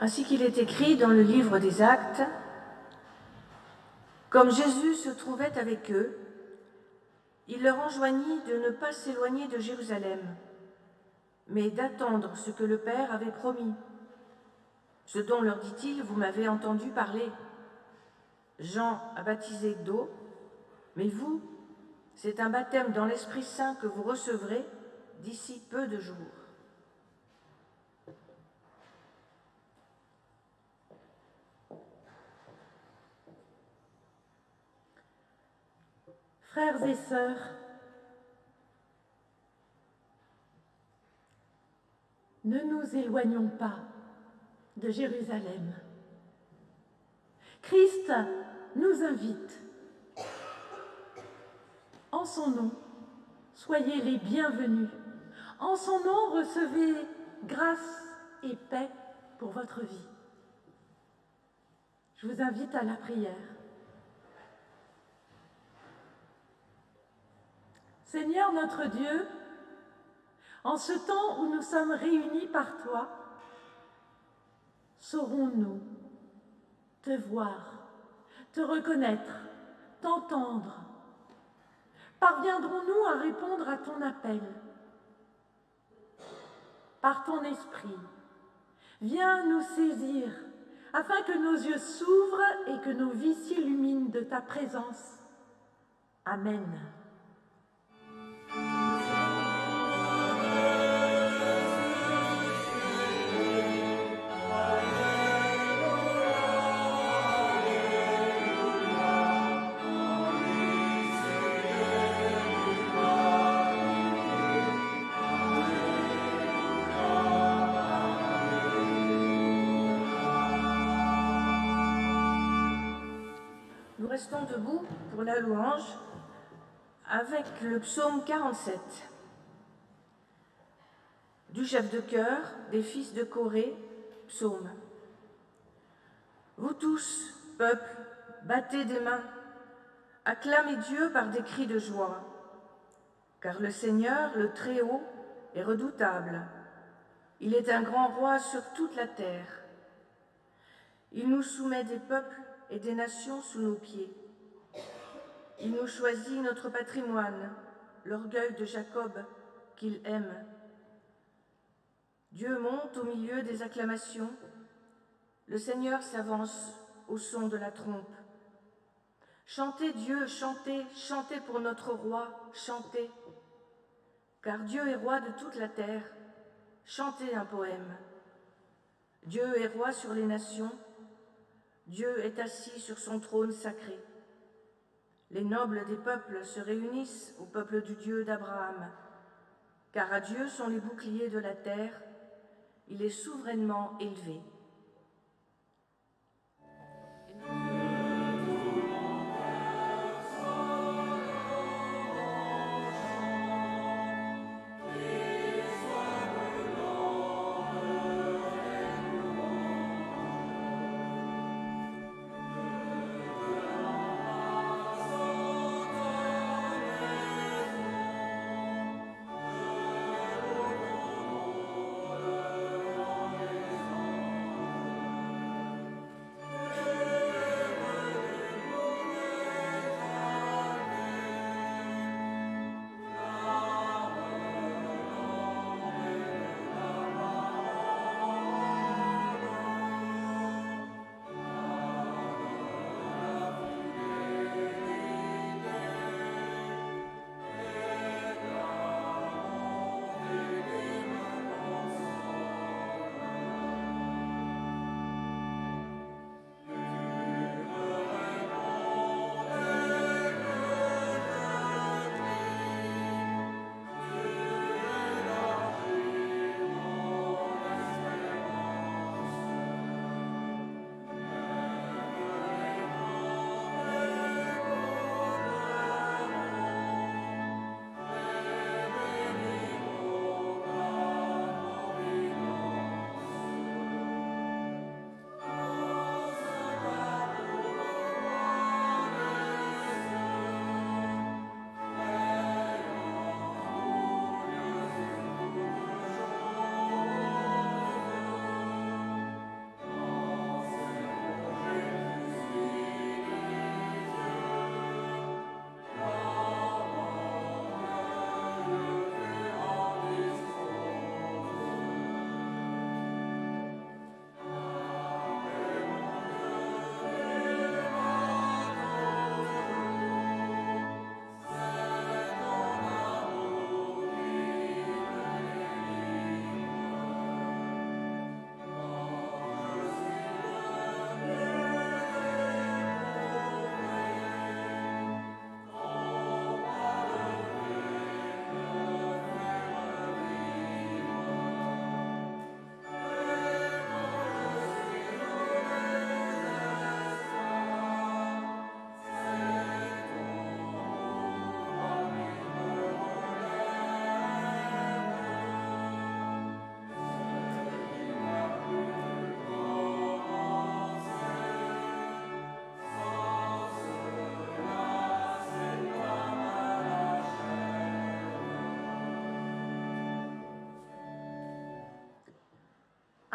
Ainsi qu'il est écrit dans le livre des Actes, comme Jésus se trouvait avec eux, il leur enjoignit de ne pas s'éloigner de Jérusalem, mais d'attendre ce que le Père avait promis. Ce dont leur dit-il, vous m'avez entendu parler. Jean a baptisé d'eau, mais vous, c'est un baptême dans l'Esprit Saint que vous recevrez d'ici peu de jours. Frères et sœurs, ne nous éloignons pas de Jérusalem. Christ nous invite. En son nom, soyez les bienvenus. En son nom, recevez grâce et paix pour votre vie. Je vous invite à la prière. Seigneur notre Dieu, en ce temps où nous sommes réunis par toi, saurons-nous te voir, te reconnaître, t'entendre? Parviendrons-nous à répondre à ton appel? Par ton esprit, viens nous saisir afin que nos yeux s'ouvrent et que nos vies s'illuminent de ta présence. Amen. Nous restons debout pour la louange avec le psaume 47 du chef de chœur des fils de Corée, psaume. Vous tous, peuple, battez des mains, acclamez Dieu par des cris de joie, car le Seigneur, le Très-Haut, est redoutable. Il est un grand roi sur toute la terre. Il nous soumet des peuples et des nations sous nos pieds. Il nous choisit notre patrimoine, l'orgueil de Jacob qu'il aime. Dieu monte au milieu des acclamations. Le Seigneur s'avance au son de la trompe. Chantez Dieu, chantez, chantez pour notre roi, chantez. Car Dieu est roi de toute la terre. Chantez un poème. Dieu est roi sur les nations. Dieu est assis sur son trône sacré. Les nobles des peuples se réunissent au peuple du Dieu d'Abraham. Car à Dieu sont les boucliers de la terre. Il est souverainement élevé.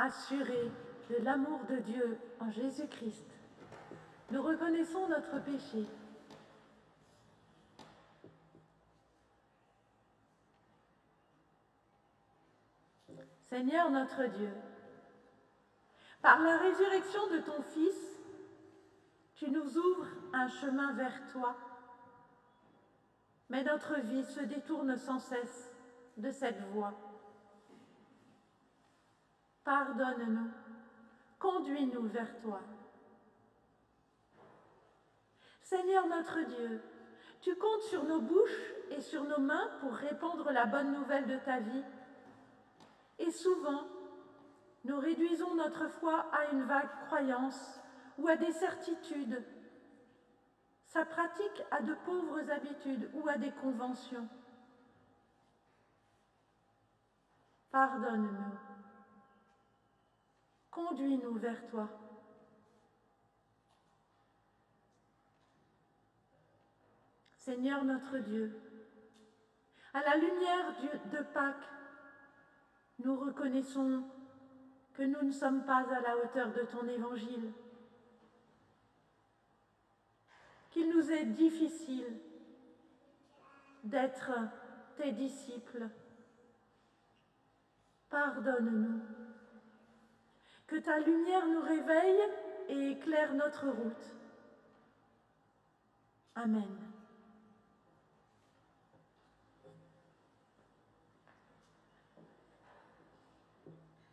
assurés de l'amour de Dieu en Jésus-Christ, nous reconnaissons notre péché. Seigneur notre Dieu, par la résurrection de ton Fils, tu nous ouvres un chemin vers toi, mais notre vie se détourne sans cesse de cette voie. Pardonne-nous, conduis-nous vers toi. Seigneur notre Dieu, tu comptes sur nos bouches et sur nos mains pour répandre la bonne nouvelle de ta vie. Et souvent, nous réduisons notre foi à une vague croyance ou à des certitudes, sa pratique à de pauvres habitudes ou à des conventions. Pardonne-nous, conduis-nous vers toi. Seigneur notre Dieu, à la lumière de Pâques, nous reconnaissons que nous ne sommes pas à la hauteur de ton évangile, qu'il nous est difficile d'être tes disciples. Pardonne-nous, que ta lumière nous réveille et éclaire notre route. Amen.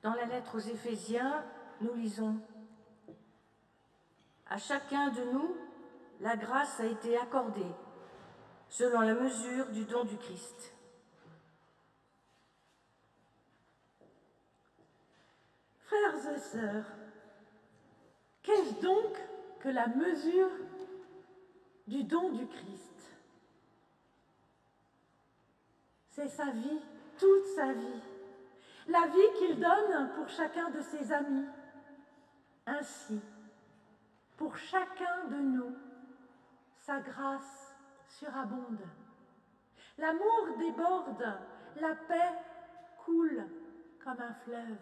Dans la lettre aux Éphésiens, nous lisons « À chacun de nous, la grâce a été accordée, selon la mesure du don du Christ. » Frères et sœurs, qu'est-ce donc que la mesure du don du Christ? C'est sa vie, toute sa vie. La vie qu'il donne pour chacun de ses amis. Ainsi, pour chacun de nous, sa grâce surabonde. L'amour déborde, la paix coule comme un fleuve.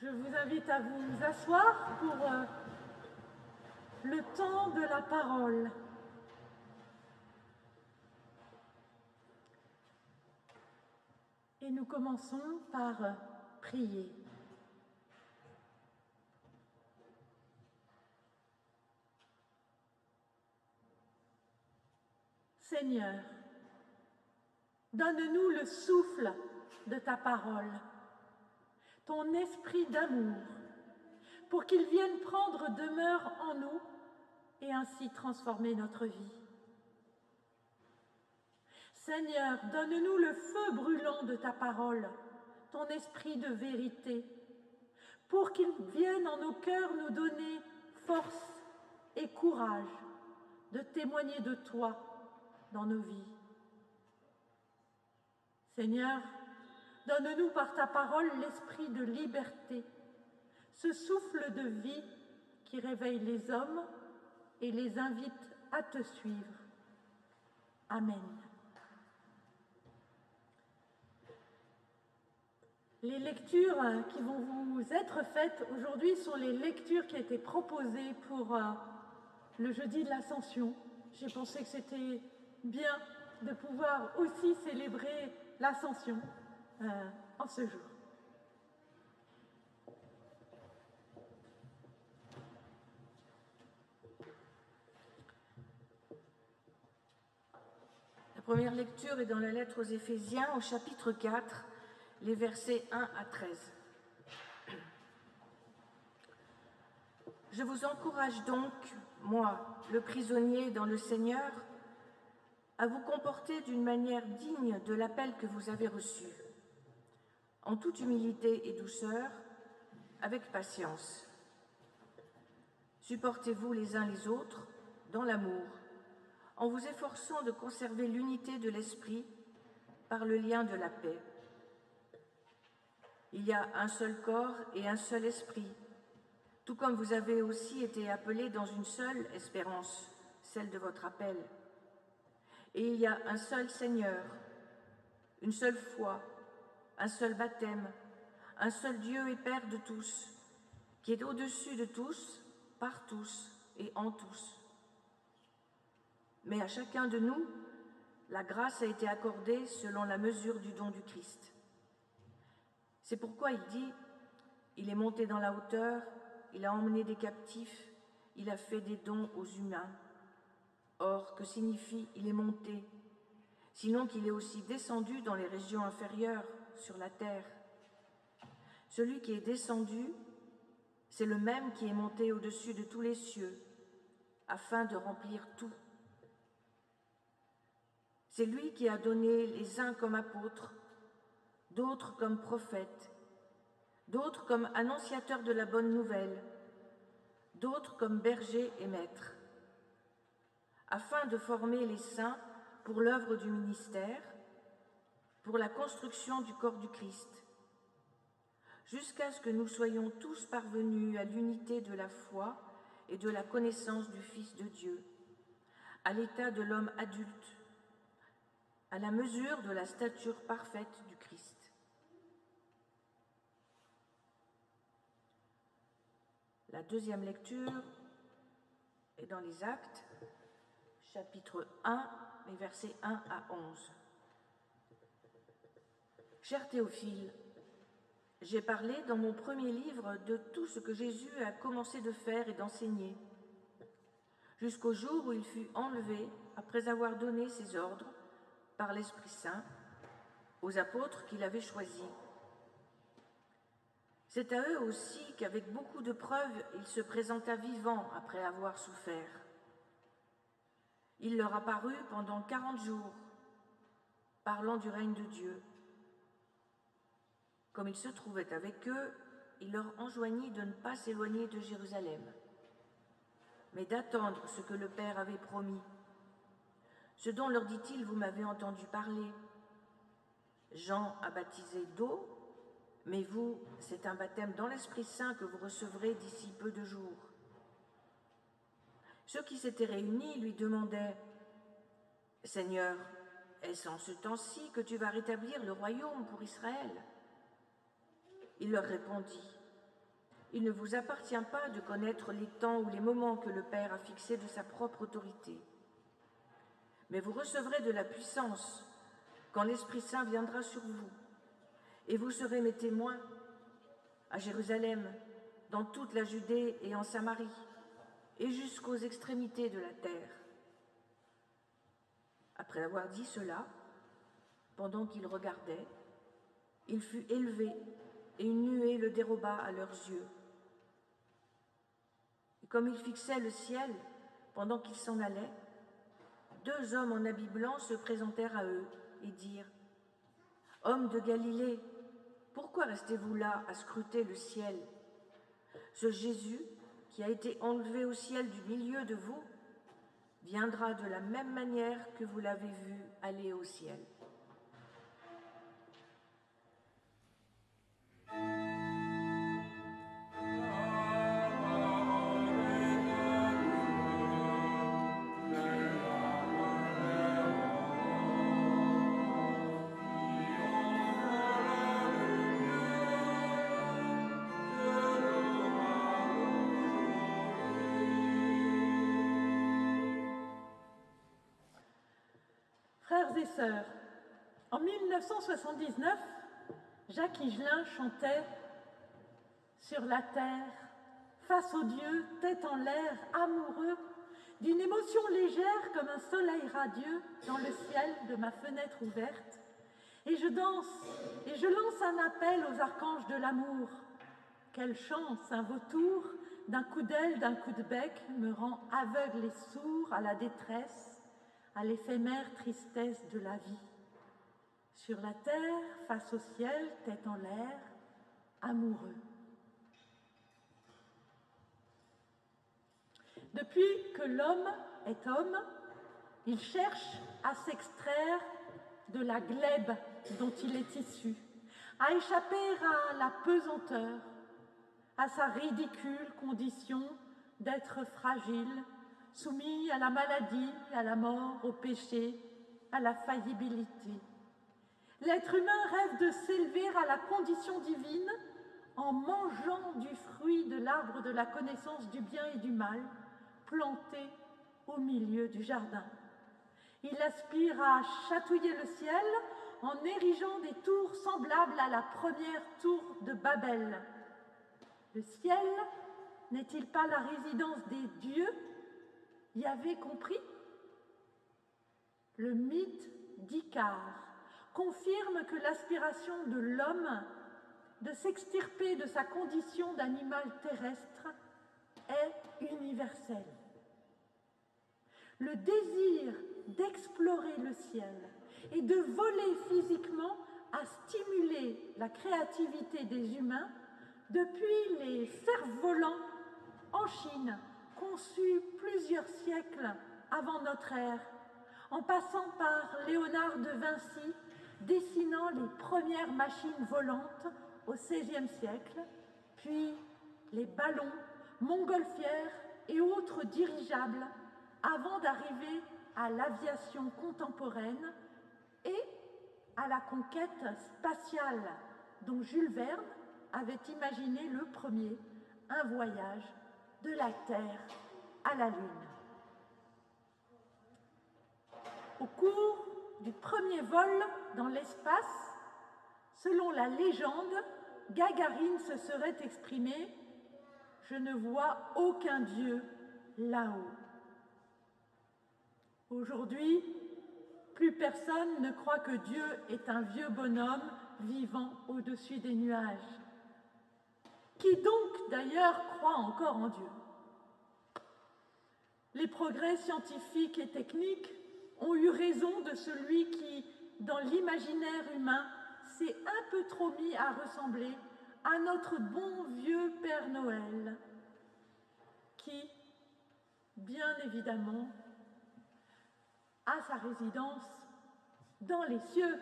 Je vous invite à vous asseoir pour le temps de la parole. Et nous commençons par prier. Seigneur, donne-nous le souffle de ta parole, ton esprit d'amour, pour qu'il vienne prendre demeure en nous et ainsi transformer notre vie. Seigneur, donne-nous le feu brûlant de ta parole, ton esprit de vérité, pour qu'il vienne en nos cœurs nous donner force et courage de témoigner de toi dans nos vies. Seigneur, donne-nous par ta parole l'esprit de liberté, ce souffle de vie qui réveille les hommes et les invite à te suivre. Amen. Les lectures qui vont vous être faites aujourd'hui sont les lectures qui étaient proposées pour le jeudi de l'Ascension. J'ai pensé que c'était bien de pouvoir aussi célébrer l'Ascension en ce jour. Première lecture est dans la lettre aux Éphésiens, au chapitre 4, les versets 1 à 13. Je vous encourage donc, moi, le prisonnier dans le Seigneur, à vous comporter d'une manière digne de l'appel que vous avez reçu, en toute humilité et douceur, avec patience. Supportez-vous les uns les autres dans l'amour, en vous efforçant de conserver l'unité de l'esprit par le lien de la paix. Il y a un seul corps et un seul esprit, tout comme vous avez aussi été appelés dans une seule espérance, celle de votre appel. Et il y a un seul Seigneur, une seule foi, un seul baptême, un seul Dieu et Père de tous, qui est au-dessus de tous, par tous et en tous. Mais à chacun de nous, la grâce a été accordée selon la mesure du don du Christ. C'est pourquoi il dit « Il est monté dans la hauteur, il a emmené des captifs, il a fait des dons aux humains. » Or, que signifie « il est monté » sinon qu'il est aussi descendu dans les régions inférieures, sur la terre. Celui qui est descendu, c'est le même qui est monté au-dessus de tous les cieux, afin de remplir tout. C'est lui qui a donné les uns comme apôtres, d'autres comme prophètes, d'autres comme annonciateurs de la bonne nouvelle, d'autres comme bergers et maîtres, afin de former les saints pour l'œuvre du ministère, pour la construction du corps du Christ, jusqu'à ce que nous soyons tous parvenus à l'unité de la foi et de la connaissance du Fils de Dieu, à l'état de l'homme adulte, à la mesure de la stature parfaite du Christ. La deuxième lecture est dans les Actes, chapitre 1, les versets 1 à 11. Cher Théophile, j'ai parlé dans mon premier livre de tout ce que Jésus a commencé de faire et d'enseigner, jusqu'au jour où il fut enlevé après avoir donné ses ordres par l'Esprit Saint aux apôtres qu'il avait choisis. C'est à eux aussi qu'avec beaucoup de preuves, il se présenta vivant après avoir souffert. Il leur apparut pendant 40 jours, parlant du règne de Dieu. Comme il se trouvait avec eux, il leur enjoignit de ne pas s'éloigner de Jérusalem, mais d'attendre ce que le Père avait promis. Ce dont leur dit-il, vous m'avez entendu parler. Jean a baptisé d'eau, mais vous, c'est un baptême dans l'Esprit Saint que vous recevrez d'ici peu de jours. Ceux qui s'étaient réunis lui demandaient « Seigneur, est-ce en ce temps-ci que tu vas rétablir le royaume pour Israël ?» Il leur répondit « Il ne vous appartient pas de connaître les temps ou les moments que le Père a fixés de sa propre autorité. Mais vous recevrez de la puissance quand l'Esprit Saint viendra sur vous, et vous serez mes témoins à Jérusalem, dans toute la Judée et en Samarie, et jusqu'aux extrémités de la terre. » Après avoir dit cela, pendant qu'il regardait, il fut élevé et une nuée le déroba à leurs yeux. Et comme il fixait le ciel pendant qu'il s'en allait, 2 hommes en habits blancs se présentèrent à eux et dirent « Hommes de Galilée, pourquoi restez-vous là à scruter le ciel? Ce Jésus, qui a été enlevé au ciel du milieu de vous, viendra de la même manière que vous l'avez vu aller au ciel. » Frères et sœurs, en 1979, Jacques Higelin chantait « Sur la terre, face au Dieu, tête en l'air, amoureux, d'une émotion légère comme un soleil radieux dans le ciel de ma fenêtre ouverte, et je danse et je lance un appel aux archanges de l'amour. Quelle chance, un vautour, d'un coup d'aile, d'un coup de bec, me rend aveugle et sourd à la détresse, à l'éphémère tristesse de la vie. Sur la terre, face au ciel, tête en l'air, amoureux. Depuis que l'homme est homme, il cherche à s'extraire de la glèbe dont il est issu, à échapper à la pesanteur, à sa ridicule condition d'être fragile, soumis à la maladie, à la mort, au péché, à la faillibilité. L'être humain rêve de s'élever à la condition divine en mangeant du fruit de l'arbre de la connaissance du bien et du mal, planté au milieu du jardin. Il aspire à chatouiller le ciel en érigeant des tours semblables à la première tour de Babel. Le ciel n'est-il pas la résidence des dieux? Y avait compris? Le mythe d'Icare confirme que l'aspiration de l'homme de s'extirper de sa condition d'animal terrestre est universelle. Le désir d'explorer le ciel et de voler physiquement a stimulé la créativité des humains depuis les cerfs-volants en Chine, conçus plusieurs siècles avant notre ère, en passant par Léonard de Vinci, dessinant les premières machines volantes au XVIe siècle, puis les ballons, montgolfières et autres dirigeables, avant d'arriver à l'aviation contemporaine et à la conquête spatiale dont Jules Verne avait imaginé le premier, un voyage de la Terre à la Lune. Au cours du premier vol dans l'espace, selon la légende, Gagarine se serait exprimée « Je ne vois aucun dieu là-haut ». Aujourd'hui, plus personne ne croit que Dieu est un vieux bonhomme vivant au-dessus des nuages. Qui donc, d'ailleurs, croit encore en Dieu? Les progrès scientifiques et techniques ont eu raison de celui qui, dans l'imaginaire humain, s'est un peu trop mis à ressembler à notre bon vieux Père Noël, qui, bien évidemment, a sa résidence dans les cieux.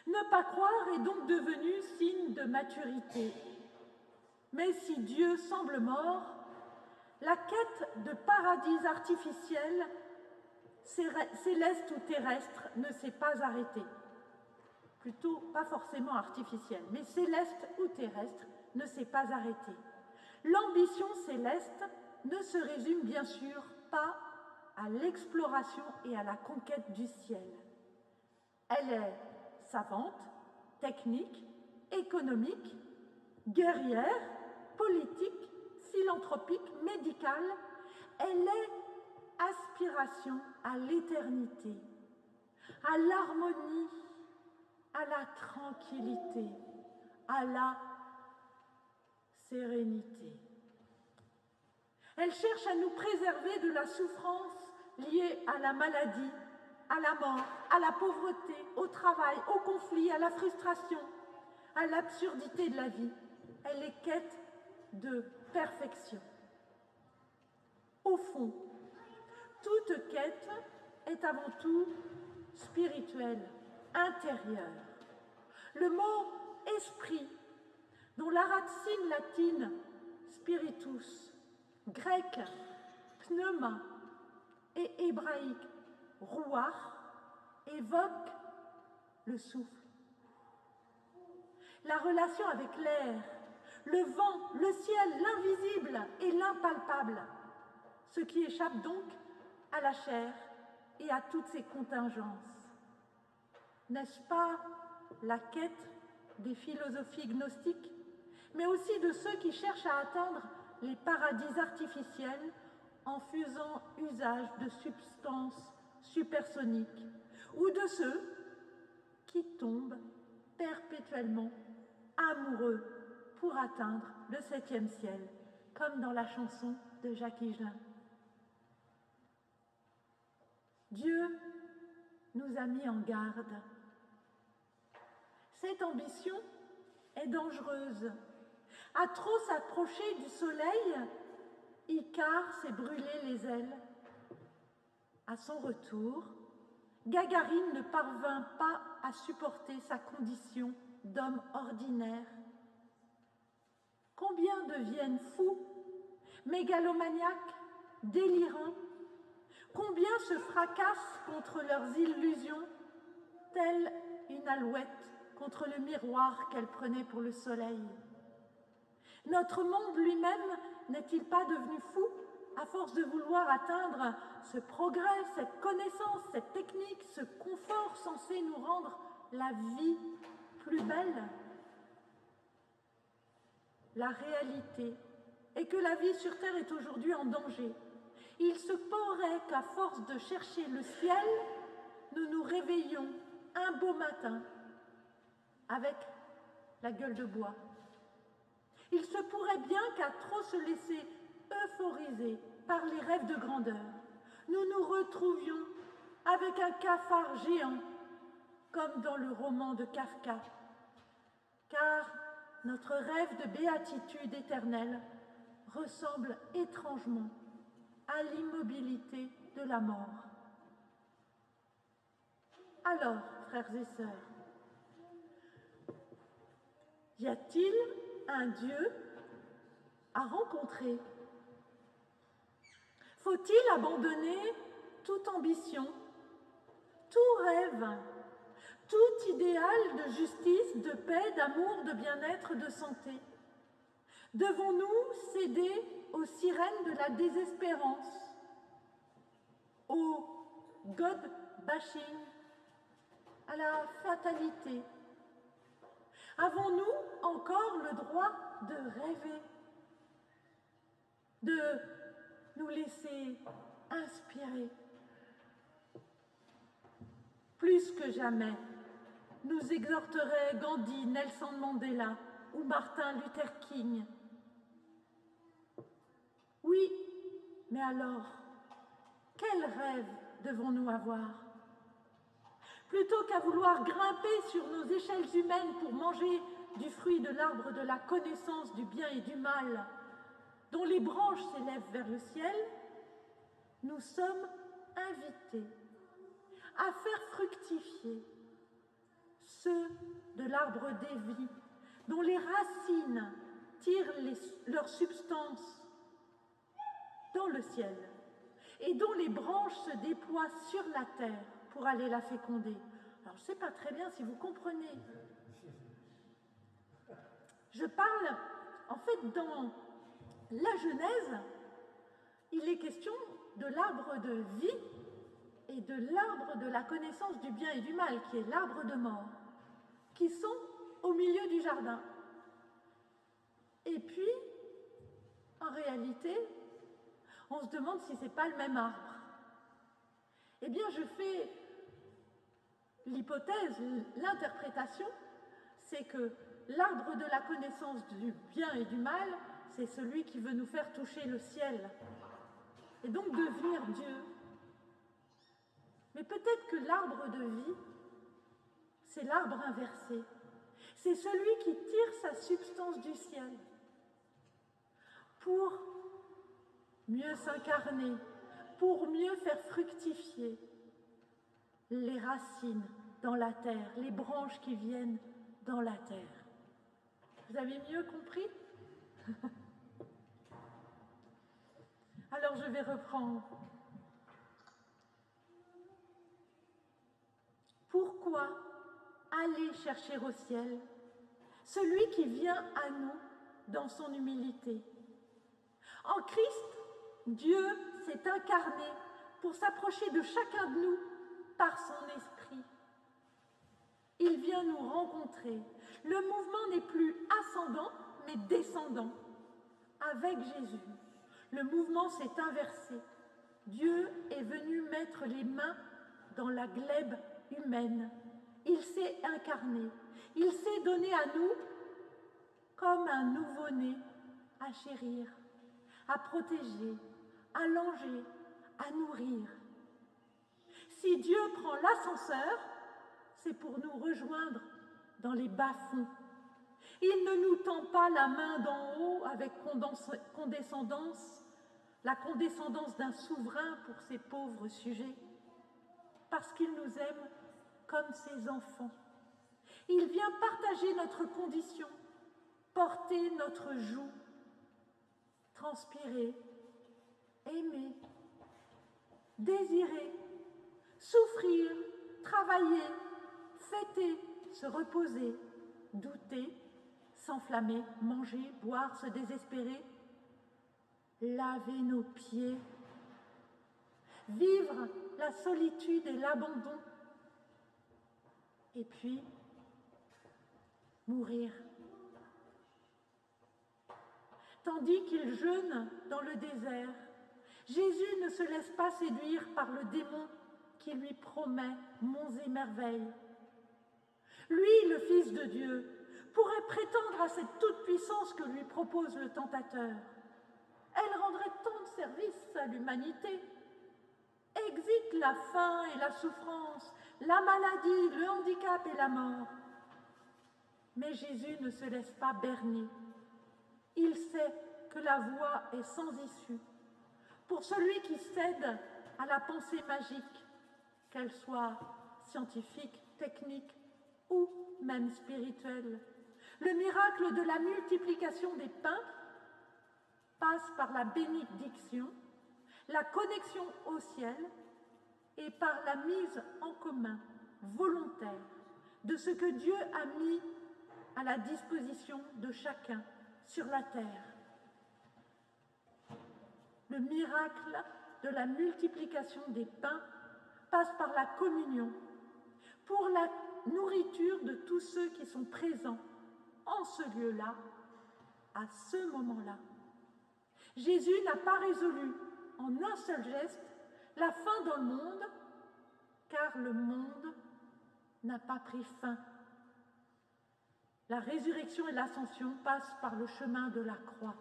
Ne pas croire est donc devenu signe de maturité. Mais si Dieu semble mort, la quête de paradis artificiel, céleste ou terrestre, ne s'est pas arrêtée. Plutôt, pas forcément artificiel, mais céleste ou terrestre, ne s'est pas arrêtée. L'ambition céleste ne se résume bien sûr pas à l'exploration et à la conquête du ciel. Elle est savante, technique, économique, guerrière, politique, philanthropique, médicale. Elle est aspiration à l'éternité, à l'harmonie, à la tranquillité, à la sérénité. Elle cherche à nous préserver de la souffrance liée à la maladie, à la mort, à la pauvreté, au travail, au conflit, à la frustration, à l'absurdité de la vie. Elle est quête de perfection. Au fond, toute quête est avant tout spirituelle, intérieure. Le mot « esprit », dont la racine latine « spiritus », grec « pneuma » et hébraïque « ruach » évoque le souffle. La relation avec l'air, le vent, le ciel, l'invisible et l'impalpable, ce qui échappe donc à la chair et à toutes ses contingences. N'est-ce pas la quête des philosophies gnostiques, mais aussi de ceux qui cherchent à atteindre les paradis artificiels en faisant usage de substances supersoniques ou de ceux qui tombent perpétuellement amoureux pour atteindre le 7e ciel, comme dans la chanson de Jacques Higelin. Dieu nous a mis en garde. Cette ambition est dangereuse. À trop s'approcher du soleil, Icare s'est brûlé les ailes. À son retour, Gagarine ne parvint pas à supporter sa condition d'homme ordinaire. Combien deviennent fous, mégalomaniaques, délirants? Combien se fracassent contre leurs illusions, telle une alouette contre le miroir qu'elle prenait pour le soleil? Notre monde lui-même n'est-il pas devenu fou à force de vouloir atteindre ce progrès, cette connaissance, cette technique, ce confort censé nous rendre la vie plus belle? La réalité est que la vie sur Terre est aujourd'hui en danger. Il se pourrait qu'à force de chercher le ciel, nous nous réveillions un beau matin avec la gueule de bois. Il se pourrait bien qu'à trop se laisser euphoriser par les rêves de grandeur, nous nous retrouvions avec un cafard géant, comme dans le roman de Kafka. Car notre rêve de béatitude éternelle ressemble étrangement à l'immobilité de la mort. Alors, frères et sœurs, y a-t-il un Dieu à rencontrer? Faut-il abandonner toute ambition, tout rêve, tout idéal de justice, de paix, d'amour, de bien-être, de santé? Devons-nous céder aux sirènes de la désespérance, au God-bashing, à la fatalité? Avons-nous encore le droit de rêver, de nous laisser inspirer? Plus que jamais, nous exhorteraient Gandhi, Nelson Mandela ou Martin Luther King. Oui, mais alors, quel rêve devons-nous avoir? Plutôt qu'à vouloir grimper sur nos échelles humaines pour manger du fruit de l'arbre de la connaissance du bien et du mal, dont les branches s'élèvent vers le ciel, nous sommes invités à faire fructifier ceux de l'arbre des vies, dont les racines tirent leur substance dans le ciel et dont les branches se déploient sur la terre pour aller la féconder. Alors, je ne sais pas très bien si vous comprenez. Je parle, en fait, dans la Genèse, il est question de l'arbre de vie et de l'arbre de la connaissance du bien et du mal, qui est l'arbre de mort, qui sont au milieu du jardin. Et puis, en réalité, on se demande si ce n'est pas le même arbre. Eh bien, je fais l'hypothèse, l'interprétation, c'est que l'arbre de la connaissance du bien et du mal, c'est celui qui veut nous faire toucher le ciel, et donc devenir Dieu. Mais peut-être que l'arbre de vie, c'est l'arbre inversé. C'est celui qui tire sa substance du ciel pour mieux s'incarner, pour mieux faire fructifier les racines dans la terre, les branches qui viennent dans la terre. Vous avez mieux compris? Alors je vais reprendre. Pourquoi aller chercher au ciel celui qui vient à nous dans son humilité? En Christ, Dieu s'est incarné pour s'approcher de chacun de nous par son esprit. Il vient nous rencontrer. Le mouvement n'est plus ascendant, mais descendant avec Jésus. Le mouvement s'est inversé. Dieu est venu mettre les mains dans la glèbe humaine. Il s'est incarné. Il s'est donné à nous comme un nouveau-né à chérir, à protéger, à langer, à nourrir. Si Dieu prend l'ascenseur, c'est pour nous rejoindre dans les bas-fonds. Il ne nous tend pas la main d'en haut avec condescendance, la condescendance d'un souverain pour ses pauvres sujets, parce qu'il nous aime comme ses enfants. Il vient partager notre condition, porter notre joug, transpirer, aimer, désirer, souffrir, travailler, fêter, se reposer, douter, s'enflammer, manger, boire, se désespérer, laver nos pieds, vivre la solitude et l'abandon, et puis mourir. Tandis qu'il jeûne dans le désert, Jésus ne se laisse pas séduire par le démon qui lui promet monts et merveilles. Lui, le Fils de Dieu, pourrait prétendre à cette toute-puissance que lui propose le tentateur. Elle rendrait tant de services à l'humanité. Exit la faim et la souffrance, la maladie, le handicap et la mort. Mais Jésus ne se laisse pas berner. Il sait que la voie est sans issue. Pour celui qui cède à la pensée magique, qu'elle soit scientifique, technique ou même spirituelle, le miracle de la multiplication des pains passe par la bénédiction, la connexion au ciel et par la mise en commun volontaire de ce que Dieu a mis à la disposition de chacun sur la terre. Le miracle de la multiplication des pains passe par la communion pour la nourriture de tous ceux qui sont présents en ce lieu-là, à ce moment-là. Jésus n'a pas résolu en un seul geste la fin dans le monde, car le monde n'a pas pris fin. La résurrection et l'ascension passent par le chemin de la croix.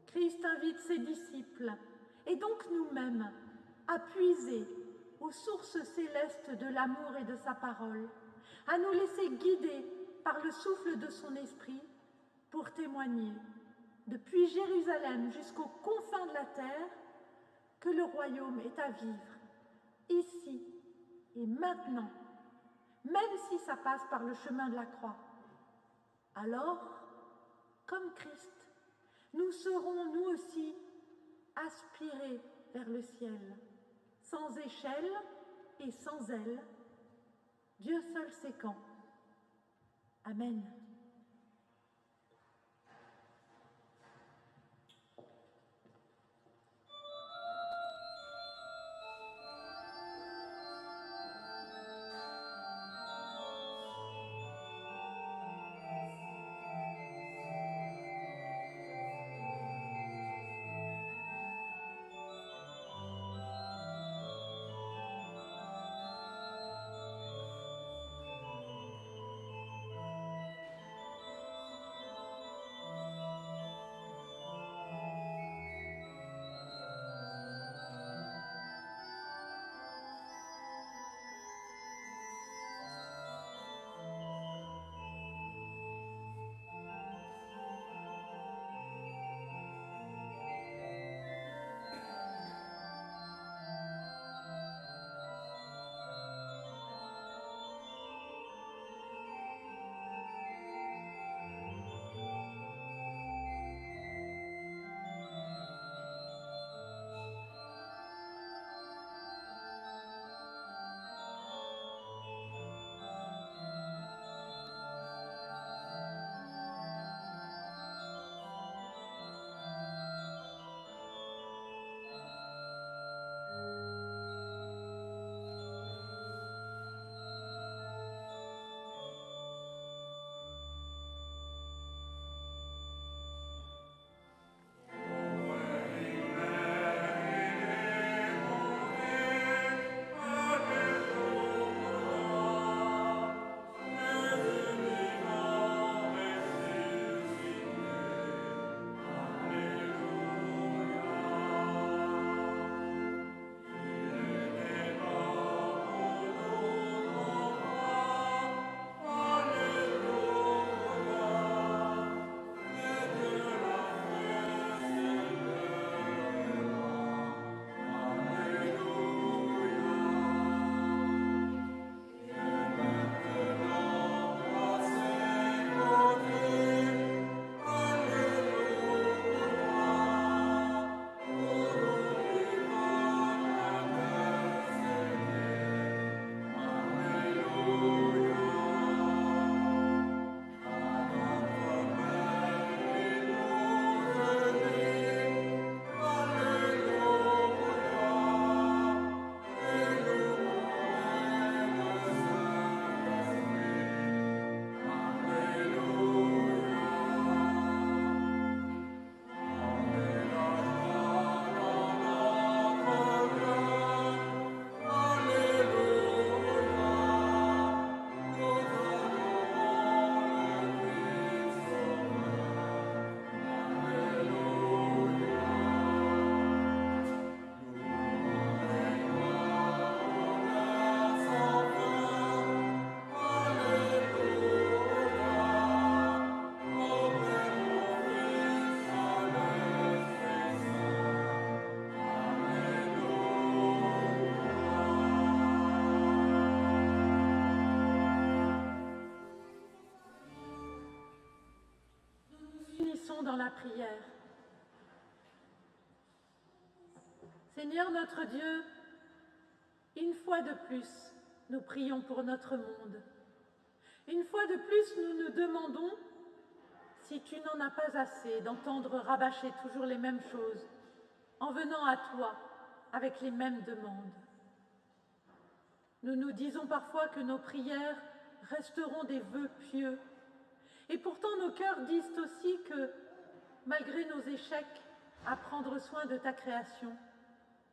Christ invite ses disciples, et donc nous-mêmes, à puiser aux sources célestes de l'amour et de sa parole, à nous laisser guider par le souffle de son esprit pour témoigner, depuis Jérusalem jusqu'aux confins de la terre, que le royaume est à vivre, ici et maintenant, même si ça passe par le chemin de la croix. Alors, comme Christ, nous serons nous aussi aspirés vers le ciel, sans échelle et sans aile. Dieu seul sait quand. Amen. Dans la prière. Seigneur notre Dieu, une fois de plus, nous prions pour notre monde. Une fois de plus, nous nous demandons si tu n'en as pas assez d'entendre rabâcher toujours les mêmes choses, en venant à toi avec les mêmes demandes. Nous nous disons parfois que nos prières resteront des vœux pieux, et pourtant nos cœurs disent aussi que malgré nos échecs à prendre soin de ta création,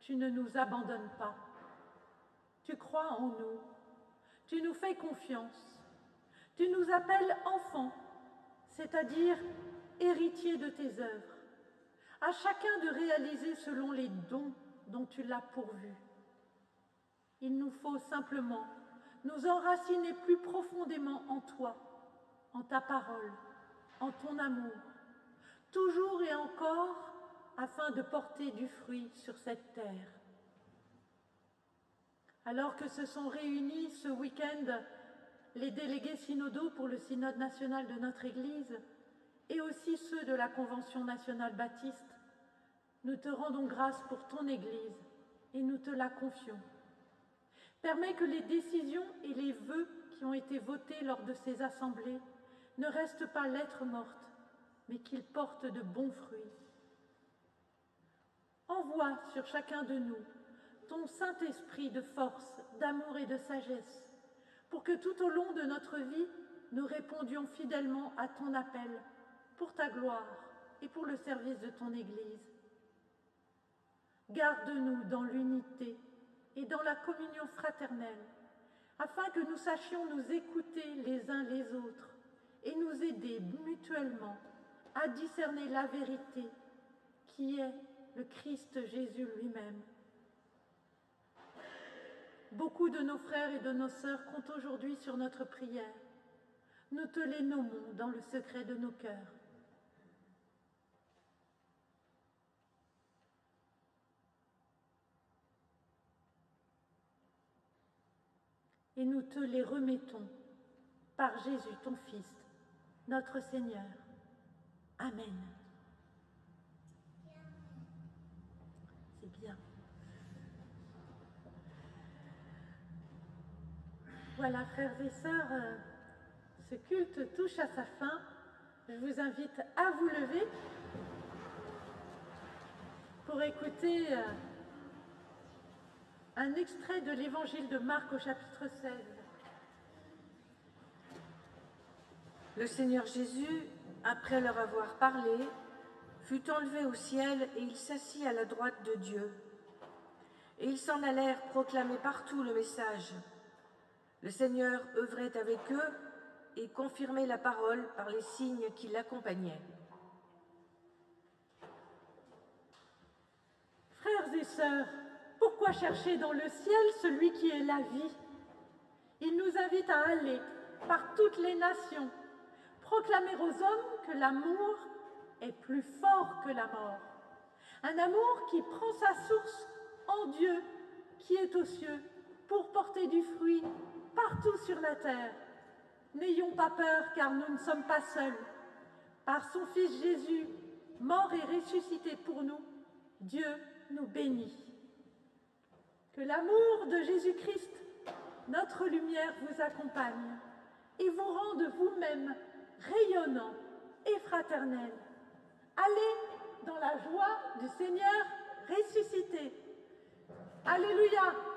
tu ne nous abandonnes pas. Tu crois en nous, tu nous fais confiance, tu nous appelles enfants, c'est-à-dire héritiers de tes œuvres, à chacun de réaliser selon les dons dont tu l'as pourvu. Il nous faut simplement nous enraciner plus profondément en toi, en ta parole, en ton amour, toujours et encore, afin de porter du fruit sur cette terre. Alors que se sont réunis ce week-end les délégués synodaux pour le synode national de notre Église et aussi ceux de la Convention nationale baptiste, nous te rendons grâce pour ton Église et nous te la confions. Permets que les décisions et les vœux qui ont été votés lors de ces assemblées ne restent pas lettres mortes, mais qu'ils portent de bons fruits. Envoie sur chacun de nous ton Saint-Esprit de force, d'amour et de sagesse, pour que tout au long de notre vie, nous répondions fidèlement à ton appel, pour ta gloire et pour le service de ton Église. Garde-nous dans l'unité et dans la communion fraternelle, afin que nous sachions nous écouter les uns les autres et nous aider mutuellement à discerner la vérité qui est le Christ Jésus lui-même. Beaucoup de nos frères et de nos sœurs comptent aujourd'hui sur notre prière. Nous te les nommons dans le secret de nos cœurs. Et nous te les remettons par Jésus, ton Fils, notre Seigneur. Amen. C'est bien. Voilà, frères et sœurs, ce culte touche à sa fin. Je vous invite à vous lever pour écouter un extrait de l'Évangile de Marc au chapitre 16. Le Seigneur Jésus, après leur avoir parlé, fut enlevé au ciel et il s'assit à la droite de Dieu. Et ils s'en allèrent proclamer partout le message. Le Seigneur œuvrait avec eux et confirmait la parole par les signes qui l'accompagnaient. Frères et sœurs, pourquoi chercher dans le ciel celui qui est la vie? Il nous invite à aller par toutes les nations, proclamer aux hommes que l'amour est plus fort que la mort. Un amour qui prend sa source en Dieu qui est aux cieux pour porter du fruit partout sur la terre. N'ayons pas peur car nous ne sommes pas seuls. Par son Fils Jésus, mort et ressuscité pour nous, Dieu nous bénit. Que l'amour de Jésus-Christ, notre lumière, vous accompagne et vous rende vous-même rayonnant et fraternel. Allez dans la joie du Seigneur ressuscité. Alléluia!